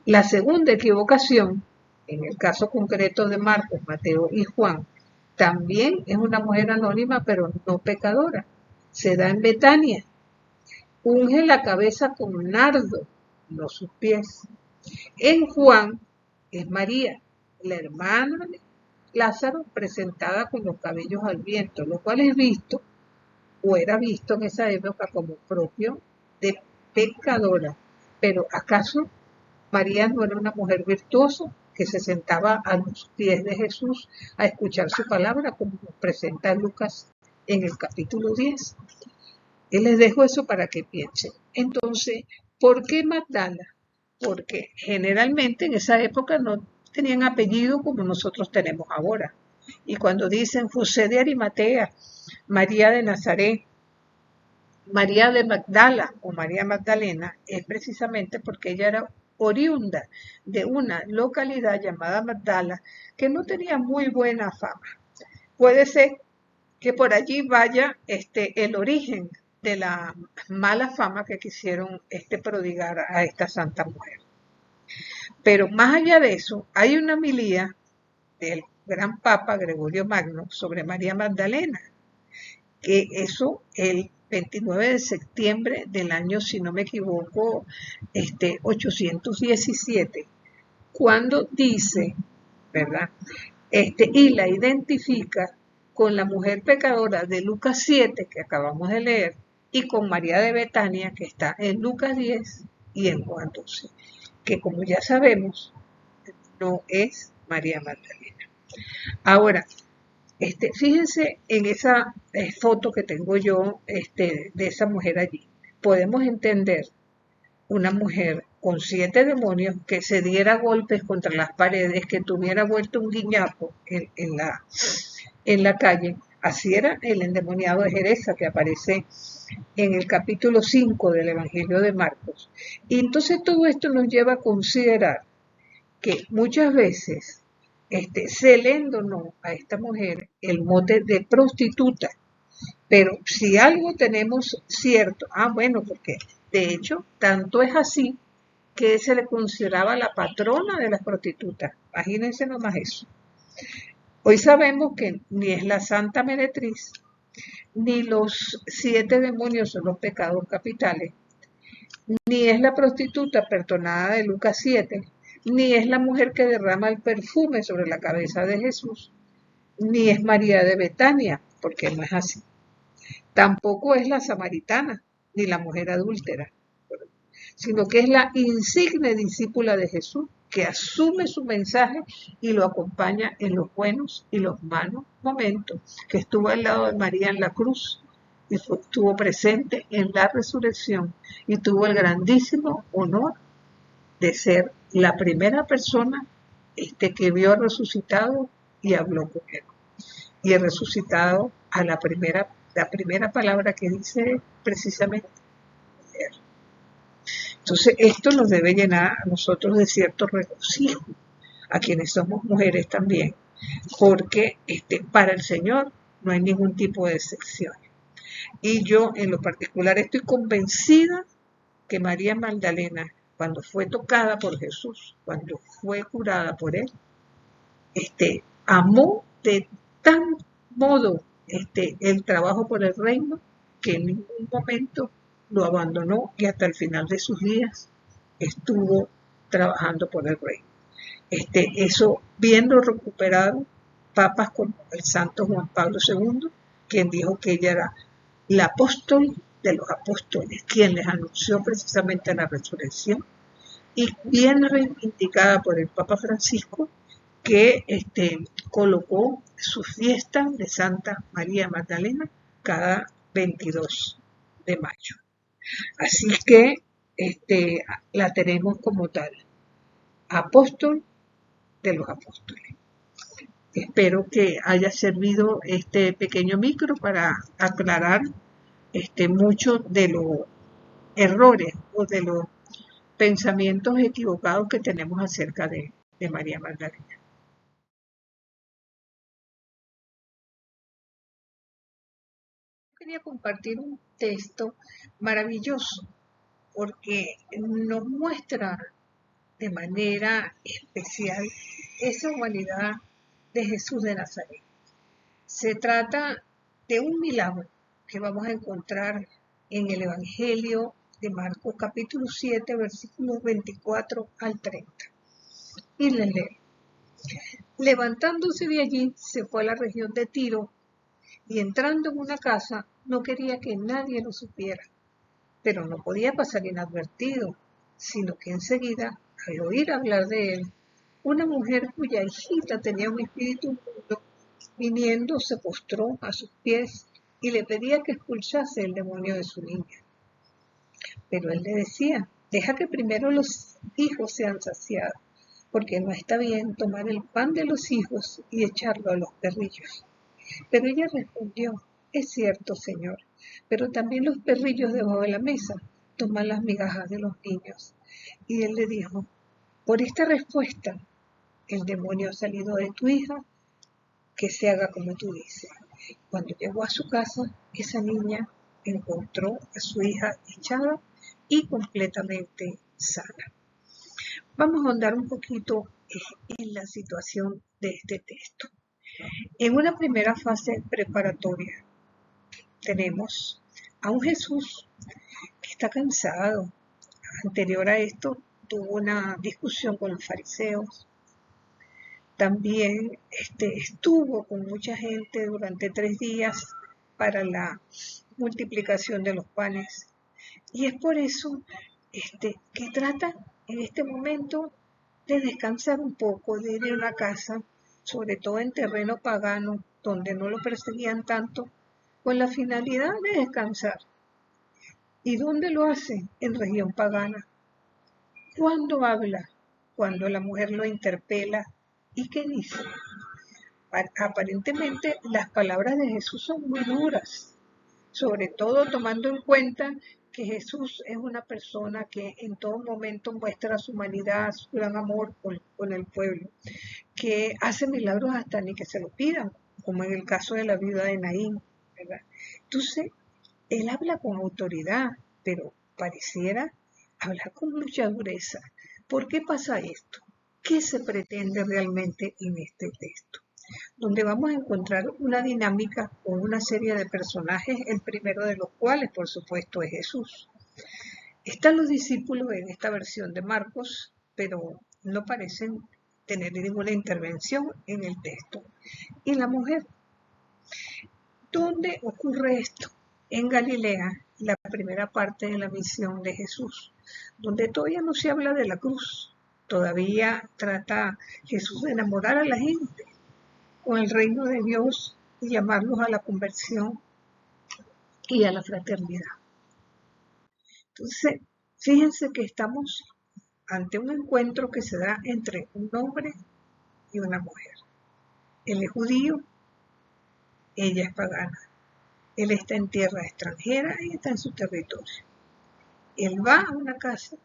La segunda equivocación, en el caso concreto de Marcos, Mateo y Juan, también es una mujer anónima, pero no pecadora. Se da en Betania. Unge la cabeza con nardo, no sus pies. En Juan es María, la hermana de Lázaro, presentada con los cabellos al viento, lo cual es visto, o era visto en esa época como propio de pecadora. Pero ¿acaso María no era una mujer virtuosa que se sentaba a los pies de Jesús a escuchar su palabra, como nos presenta Lucas en el capítulo 10? Les dejo eso para que piensen. Entonces, ¿por qué Magdala? Porque generalmente en esa época no tenían apellido como nosotros tenemos ahora. Y cuando dicen José de Arimatea, María de Nazaret, María de Magdala o María Magdalena, es precisamente porque ella era oriunda de una localidad llamada Magdala que no tenía muy buena fama. Puede ser que por allí vaya el origen de la mala fama que quisieron prodigar a esta santa mujer. Pero más allá de eso, hay una homilía del gran Papa Gregorio Magno sobre María Magdalena, que eso el 29 de septiembre del año, si no me equivoco, 817, cuando dice, ¿verdad? Y la identifica con la mujer pecadora de Lucas 7, que acabamos de leer, y con María de Betania, que está en Lucas 10 y en Juan 12, que como ya sabemos, no es María Magdalena. Ahora, fíjense en esa foto que tengo yo de esa mujer allí. Podemos entender una mujer con 7 demonios que se diera golpes contra las paredes, que tuviera vuelto un guiñapo en la calle. Así era el endemoniado de Gerasa que aparece en el capítulo 5 del Evangelio de Marcos. Y entonces todo esto nos lleva a considerar que muchas veces se le endonó a esta mujer el mote de prostituta. Pero si algo tenemos cierto, bueno, porque de hecho tanto es así que se le consideraba la patrona de las prostitutas. Imagínense nomás eso. Hoy sabemos que ni es la Santa Meretriz, ni los 7 demonios son los pecados capitales, ni es la prostituta perdonada de Lucas 7, ni es la mujer que derrama el perfume sobre la cabeza de Jesús, ni es María de Betania, porque no es así. Tampoco es la samaritana, ni la mujer adúltera, sino que es la insigne discípula de Jesús, que asume su mensaje y lo acompaña en los buenos y los malos momentos, que estuvo al lado de María en la cruz y estuvo presente en la resurrección y tuvo el grandísimo honor de ser la primera persona que vio al resucitado y habló con él. Y el resucitado, a la primera palabra que dice precisamente él. Entonces, esto nos debe llenar a nosotros de cierto regocijo, a quienes somos mujeres también, porque para el Señor no hay ningún tipo de excepción. Y yo, en lo particular, estoy convencida que María Magdalena, cuando fue tocada por Jesús, cuando fue curada por él, amó de tal modo el trabajo por el reino que en ningún momento lo abandonó y hasta el final de sus días estuvo trabajando por el reino. Eso viendo recuperado papas como el santo Juan Pablo II, quien dijo que ella era la apóstol de los apóstoles, quien les anunció precisamente la resurrección, y bien reivindicada por el Papa Francisco, que colocó su fiesta de Santa María Magdalena cada 22 de mayo. Así que la tenemos como tal, apóstol de los apóstoles. Espero que haya servido este pequeño micro para aclarar muchos de los errores o de los pensamientos equivocados que tenemos acerca de María Magdalena. Quería compartir un texto maravilloso porque nos muestra de manera especial esa humanidad de Jesús de Nazaret. Se trata de un milagro que vamos a encontrar en el Evangelio de Marcos capítulo 7, versículos 24 al 30. Y les leo. Levantándose de allí, se fue a la región de Tiro y entrando en una casa, no quería que nadie lo supiera, pero no podía pasar inadvertido, sino que enseguida, al oír hablar de él, una mujer cuya hijita tenía un espíritu inmundo, viniendo se postró a sus pies y le pedía que expulsase el demonio de su niña. Pero él le decía, deja que primero los hijos sean saciados, porque no está bien tomar el pan de los hijos y echarlo a los perrillos. Pero ella respondió, es cierto, Señor, pero también los perrillos debajo de la mesa toman las migajas de los niños. Y él le dijo, por esta respuesta, el demonio ha salido de tu hija, que se haga como tú dices. Cuando llegó a su casa, esa niña encontró a su hija echada y completamente sana. Vamos a ahondar un poquito en la situación de este texto. En una primera fase preparatoria tenemos a un Jesús que está cansado. Anterior a esto tuvo una discusión con los fariseos. También estuvo con mucha gente durante 3 días para la multiplicación de los panes. Y es por eso que trata en este momento de descansar un poco, de ir a una casa, sobre todo en terreno pagano, donde no lo perseguían tanto, con la finalidad de descansar. ¿Y dónde lo hace? En región pagana. ¿Cuándo habla? Cuando la mujer lo interpela. ¿Y qué dice? Aparentemente las palabras de Jesús son muy duras, sobre todo tomando en cuenta que Jesús es una persona que en todo momento muestra su humanidad, su gran amor con el pueblo, que hace milagros hasta ni que se lo pidan, como en el caso de la viuda de Naín, ¿verdad? Entonces, él habla con autoridad, pero pareciera hablar con mucha dureza. ¿Por qué pasa esto? ¿Qué se pretende realmente en este texto? Donde vamos a encontrar una dinámica con una serie de personajes, el primero de los cuales, por supuesto, es Jesús. Están los discípulos en esta versión de Marcos, pero no parecen tener ninguna intervención en el texto. Y la mujer, ¿dónde ocurre esto? En Galilea, la primera parte de la misión de Jesús, donde todavía no se habla de la cruz. Todavía trata Jesús de enamorar a la gente con el reino de Dios y llamarlos a la conversión y a la fraternidad. Entonces, fíjense que estamos ante un encuentro que se da entre un hombre y una mujer. Él es judío, ella es pagana. Él está en tierra extranjera y está en su territorio. Él va a una casa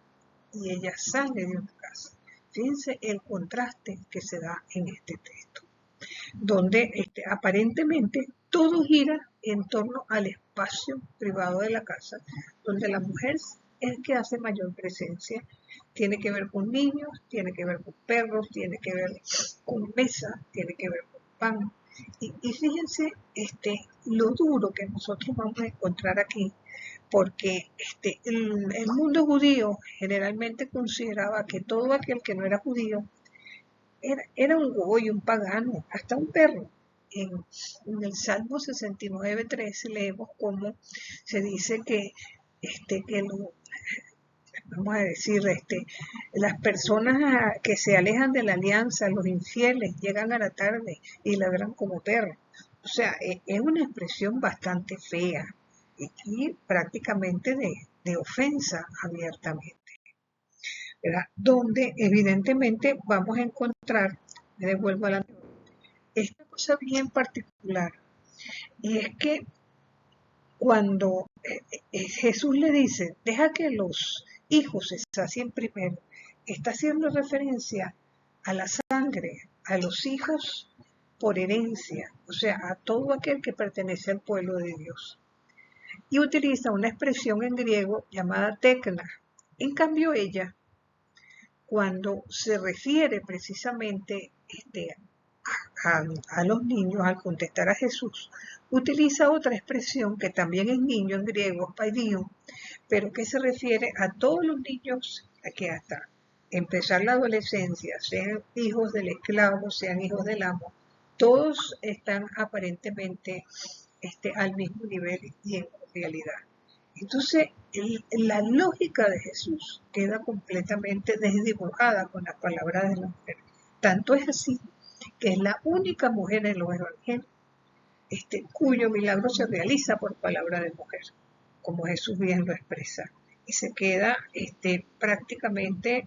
y ella sale de una casa. Fíjense el contraste que se da en este texto, donde aparentemente todo gira en torno al espacio privado de la casa, donde la mujer es el que hace mayor presencia. Tiene que ver con niños, tiene que ver con perros, tiene que ver con mesa, tiene que ver con pan. Y fíjense lo duro que nosotros vamos a encontrar aquí, porque el mundo judío generalmente consideraba que todo aquel que no era judío era un goy, un pagano, hasta un perro. En el Salmo 69:13 leemos cómo se dice que vamos a decir, las personas que se alejan de la alianza, los infieles, llegan a la tarde y ladran como perros. O sea, es una expresión bastante fea y prácticamente de ofensa abiertamente, ¿verdad? Donde evidentemente vamos a encontrar, me devuelvo a la esta cosa bien particular, y es que cuando Jesús le dice, deja que los hijos se sacien primero, está haciendo referencia a la sangre, a los hijos por herencia, o sea, a todo aquel que pertenece al pueblo de Dios. Y utiliza una expresión en griego llamada tekna. En cambio ella, cuando se refiere precisamente a los niños, al contestar a Jesús, utiliza otra expresión que también es niño en griego, paidion, pero que se refiere a todos los niños que hasta empezar la adolescencia, sean hijos del esclavo, sean hijos del amo, todos están aparentemente al mismo nivel y en realidad. Entonces, la lógica de Jesús queda completamente desdibujada con las palabras de la mujer. Tanto es así que es la única mujer en los evangelios cuyo milagro se realiza por palabra de mujer, como Jesús bien lo expresa, y se queda prácticamente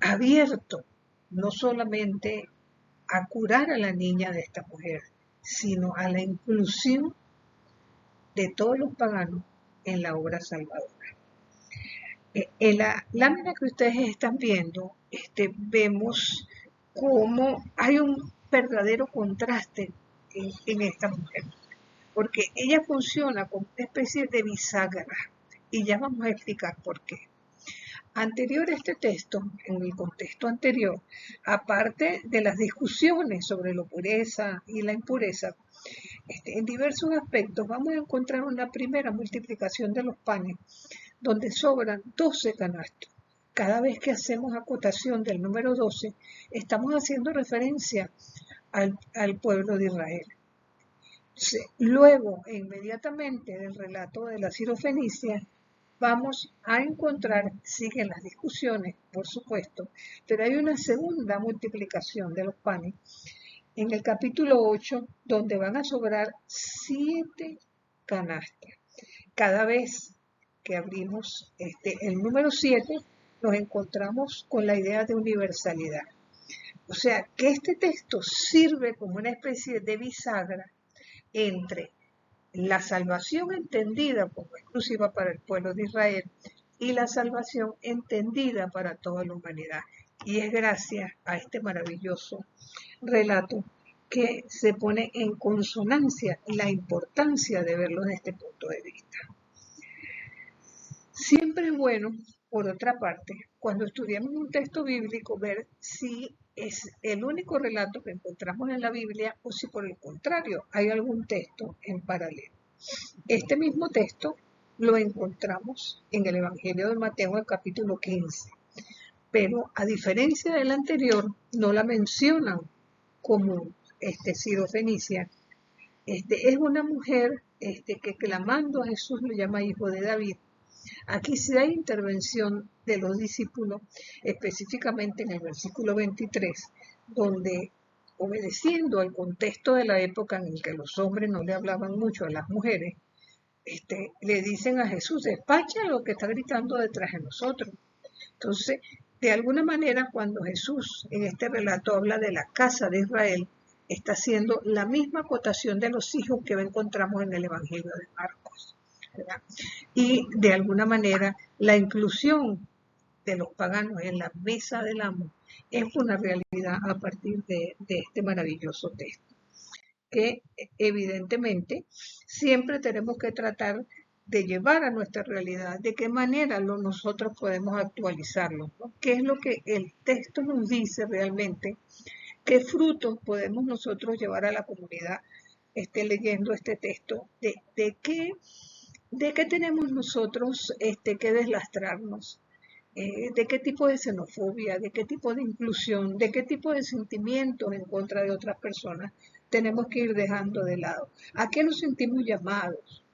abierto, no solamente a curar a la niña de esta mujer, sino a la inclusión de todos los paganos en la obra salvadora. En la lámina que ustedes están viendo, vemos cómo hay un verdadero contraste en esta mujer, porque ella funciona como una especie de bisagra, y ya vamos a explicar por qué. Anterior a este texto, en el contexto anterior, aparte de las discusiones sobre la pureza y la impureza, en diversos aspectos vamos a encontrar una primera multiplicación de los panes, donde sobran 12 canastos. Cada vez que hacemos acotación del número 12, estamos haciendo referencia al pueblo de Israel. Luego, inmediatamente del relato de la Sirofenicia, vamos a encontrar, siguen las discusiones, por supuesto, pero hay una segunda multiplicación de los panes en el capítulo 8, donde van a sobrar 7 canastas. Cada vez que abrimos el número 7, nos encontramos con la idea de universalidad. O sea, que este texto sirve como una especie de bisagra entre la salvación entendida como exclusiva para el pueblo de Israel y la salvación entendida para toda la humanidad. Y es gracias a este maravilloso relato que se pone en consonancia la importancia de verlo desde este punto de vista. Siempre es bueno, por otra parte, cuando estudiamos un texto bíblico, ver si es el único relato que encontramos en la Biblia o si por el contrario hay algún texto en paralelo. Este mismo texto lo encontramos en el Evangelio de Mateo, en el capítulo 15. pero a diferencia del anterior, no la mencionan como Sirofenicia. Es una mujer que clamando a Jesús lo llama hijo de David. Aquí sí hay intervención de los discípulos, específicamente en el versículo 23, donde obedeciendo al contexto de la época en el que los hombres no le hablaban mucho a las mujeres, le dicen a Jesús, despacha lo que está gritando detrás de nosotros. Entonces, de alguna manera, cuando Jesús en este relato habla de la casa de Israel, está haciendo la misma acotación de los hijos que encontramos en el Evangelio de Marcos, ¿verdad? Y de alguna manera, la inclusión de los paganos en la mesa del amo es una realidad a partir de este maravilloso texto, que evidentemente siempre tenemos que tratar de llevar a nuestra realidad, de qué manera nosotros podemos actualizarlo, ¿no? ¿Qué es lo que el texto nos dice realmente? ¿Qué frutos podemos nosotros llevar a la comunidad leyendo este texto? ¿De qué tenemos nosotros que deslastrarnos? ¿De qué tipo de xenofobia, de qué tipo de inclusión, de qué tipo de sentimientos en contra de otras personas tenemos que ir dejando de lado? ¿A qué nos sentimos llamados?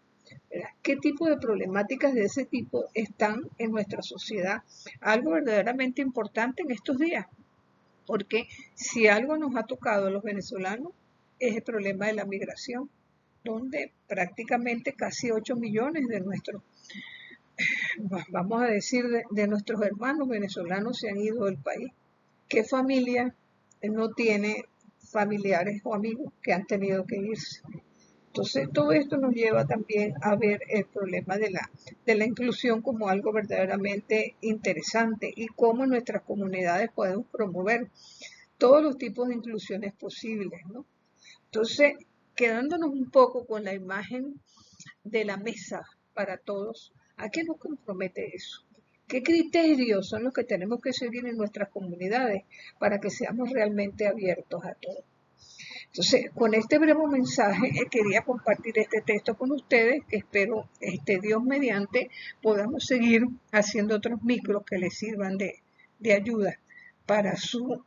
¿Verdad? ¿Qué tipo de problemáticas de ese tipo están en nuestra sociedad? Algo verdaderamente importante en estos días, porque si algo nos ha tocado a los venezolanos es el problema de la migración, donde prácticamente casi 8 millones de nuestros, vamos a decir, de nuestros hermanos venezolanos se han ido del país. ¿Qué familia no tiene familiares o amigos que han tenido que irse? Entonces, todo esto nos lleva también a ver el problema de la inclusión como algo verdaderamente interesante y cómo en nuestras comunidades podemos promover todos los tipos de inclusiones posibles, ¿no? Entonces, quedándonos un poco con la imagen de la mesa para todos, ¿a qué nos compromete eso? ¿Qué criterios son los que tenemos que seguir en nuestras comunidades para que seamos realmente abiertos a todo? Entonces, con este breve mensaje quería compartir este texto con ustedes, que espero Dios mediante podamos seguir haciendo otros micros que les sirvan de ayuda para su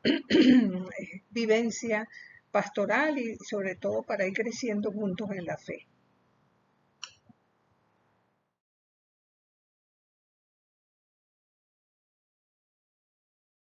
vivencia pastoral y sobre todo para ir creciendo juntos en la fe.